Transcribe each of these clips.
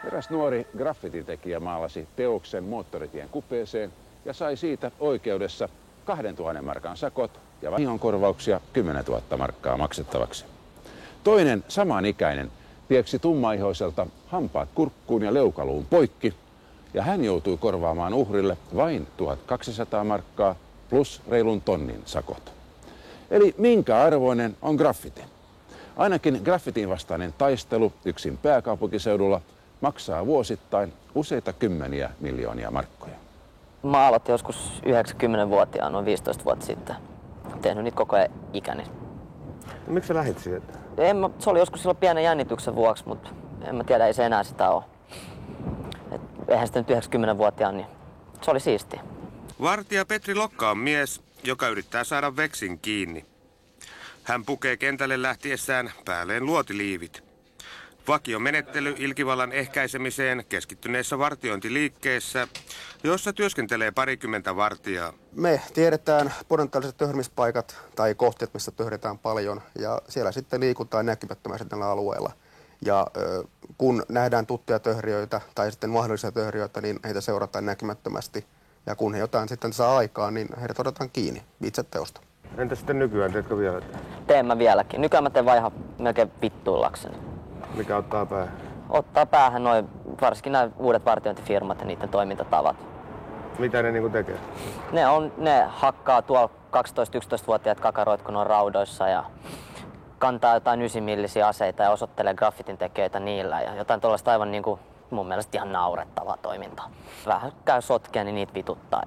Eräs nuori graffititekijä maalasi teoksen moottoritien kupeeseen ja sai siitä oikeudessa 2000 markan sakot ja vahingonkorvauksia 10 000 markkaa maksettavaksi. Toinen samanikäinen pieksi tummaihoiselta hampaat kurkkuun ja leukaluun poikki ja hän joutui korvaamaan uhrille vain 1200 markkaa plus reilun tonnin sakot. Eli minkä arvoinen on graffiti? Ainakin graffitin vastainen taistelu yksin pääkaupunkiseudulla maksaa vuosittain useita kymmeniä miljoonia markkoja. Mä aloitin joskus 90-vuotiaan, noin 15 vuotta sitten. Tehnyt niitä koko ikäni. No, miksi sä lähdit sieltä? Se oli joskus silloin pienen jännityksen vuoksi, mutta en mä tiedä, ei se enää sitä ole. Eihän sitä nyt 90-vuotiaan, niin se oli siistiä. Vartija Petri Lokka on mies, joka yrittää saada veksin kiinni. Hän pukee kentälle lähtiessään päälleen luotiliivit. Vakiomenettely ilkivallan ehkäisemiseen keskittyneessä vartiointiliikkeessä, jossa työskentelee parikymmentä vartijaa. Me tiedetään potentiaaliset töhrimispaikat tai kohteet, missä töhritään paljon, ja siellä sitten liikutaan näkymättömästi tällä alueella. Ja kun nähdään tuttuja töhriöitä tai sitten mahdollisia töhriöitä, niin heitä seurataan näkymättömästi. Ja kun he jotain sitten saa aikaan, niin heidät otetaan kiinni itse teosta. Entä sitten nykyään, teetkö vielä? Teen mä vieläkin. Nykyään mä teen vaan ihan melkein vittuillakseni. Mikä ottaa päähän? Ottaa päähän varsinkin nämä uudet vartiointifirmat ja niiden toimintatavat. Mitä ne niinku tekee? Ne hakkaa tuolla 12-11-vuotiaat kakaroit, kun on raudoissa ja kantaa jotain 9-millisiä aseita ja osoittelee graffitin tekijöitä niillä ja jotain tuollaista aivan niinku mun mielestä ihan naurettavaa toimintaa. Vähän käy sotkea, niin niitä vituttaa.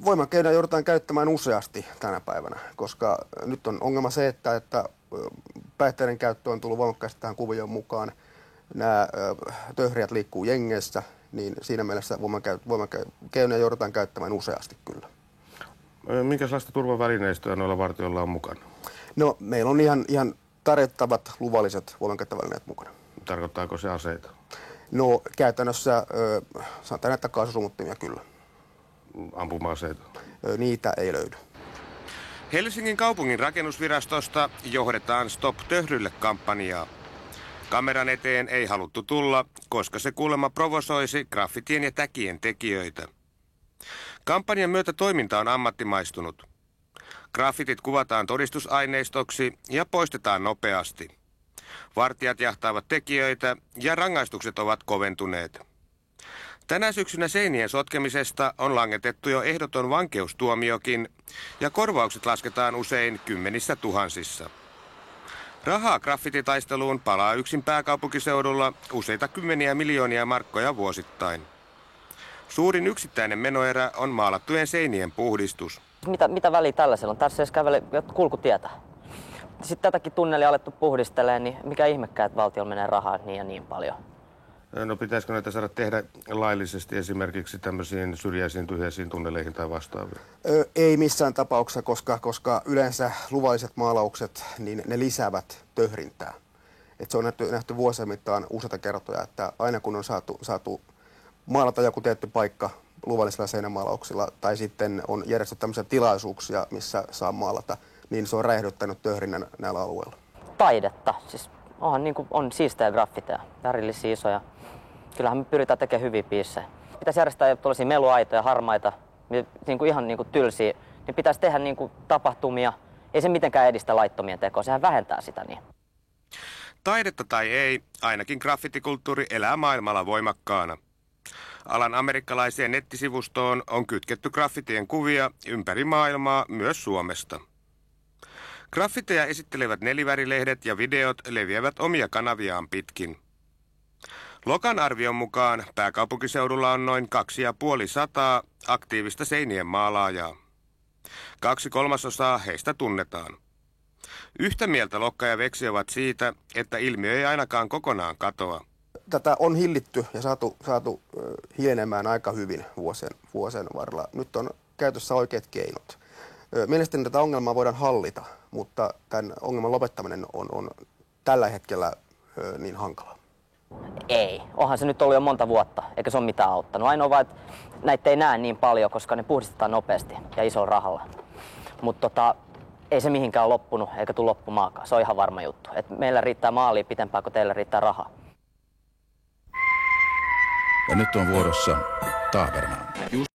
Voimakeinoja joudutaan käyttämään useasti tänä päivänä, koska nyt on ongelma se, että päihteiden käyttö on tullut voimakkaasti tähän kuvioon mukaan. Nämä töhriät liikkuu jengeissä, niin siinä mielessä voimakeinoja joudutaan käyttämään useasti kyllä. Minkälaista turvavälineistöä noilla vartijoilla on mukana? No, meillä on ihan tarjottavat luvalliset voimankäyttövälineet mukana. Tarkoittaako se aseita? No, käytännössä sanotaan, että kaasusumuttimia kyllä. Ampuma-aseita? Niitä ei löydy. Helsingin kaupungin rakennusvirastosta johdetaan Stop Töhrylle-kampanjaa. Kameran eteen ei haluttu tulla, koska se kuulemma provosoisi graffitien ja täkien tekijöitä. Kampanjan myötä toiminta on ammattimaistunut. Graffitit kuvataan todistusaineistoksi ja poistetaan nopeasti. Vartijat jahtaavat tekijöitä ja rangaistukset ovat koventuneet. Tänä syksynä seinien sotkemisesta on langetettu jo ehdoton vankeustuomiokin ja korvaukset lasketaan usein kymmenissä tuhansissa. Rahaa graffititaisteluun palaa yksin pääkaupunkiseudulla useita kymmeniä miljoonia markkoja vuosittain. Suurin yksittäinen menoerä on maalattujen seinien puhdistus. Mitä väliä tällaisella on? Tässä jos kävelee kulkutietä. Sitten tätäkin tunnelia alettu puhdistelemaan, niin mikä ihmekään, että valtiolla menee rahaa niin ja niin paljon. No pitäisikö näitä saada tehdä laillisesti esimerkiksi tämmöisiin syrjäisiin tyhjäisiin tunneleihin tai vastaaviin? Ei missään tapauksessa, koska yleensä luvalliset maalaukset, niin ne lisäävät töhrintää. Et se on nähty vuosien mittaan useita kertoja, että aina kun on saatu maalata joku tietty paikka luvallisilla seinämaalauksilla tai sitten on järjestetty tämmöisiä tilaisuuksia, missä saa maalata, niin se on räjähdyttänyt töhrinnän näillä alueilla. Taidetta. Siis on siistejä graffiteja, värillisiä isoja. Kyllähän me pyritään tekemään hyviä biisejä. Pitäisi järjestää tuollaisia meluaitoja, harmaita, ihan tylsiä. Niin pitäisi tehdä tapahtumia. Ei se mitenkään edistä laittomien tekoa, sehän vähentää sitä niin. Taidetta tai ei, ainakin graffitikulttuuri elää maailmalla voimakkaana. Alan amerikkalaiseen nettisivustoon on kytketty graffitien kuvia ympäri maailmaa, myös Suomesta. Graffiteja esittelevät nelivärilehdet ja videot leviävät omia kanaviaan pitkin. Lokan arvion mukaan pääkaupunkiseudulla on noin 250 aktiivista seinien maalaajaa. 2/3 heistä tunnetaan. Yhtä mieltä Lokka ja Veksi ovat siitä, että ilmiö ei ainakaan kokonaan katoa. Tätä on hillitty ja saatu hiljenemään aika hyvin vuosien varrella. Nyt on käytössä oikeat keinot. Mielestäni tätä ongelmaa voidaan hallita, mutta tämän ongelman lopettaminen on tällä hetkellä niin hankalaa. Ei. Onhan se nyt ollut jo monta vuotta, eikä se ole mitään auttanut. Ainoa vaan, että näitä ei näe niin paljon, koska ne puhdistetaan nopeasti ja isolla rahalla. Mutta ei se mihinkään ole loppunut, eikä tule loppumaakaan. Se on ihan varma juttu. Et meillä riittää maalia pitempään, kuin teillä riittää rahaa. Ja nyt on vuorossa Taabermaa.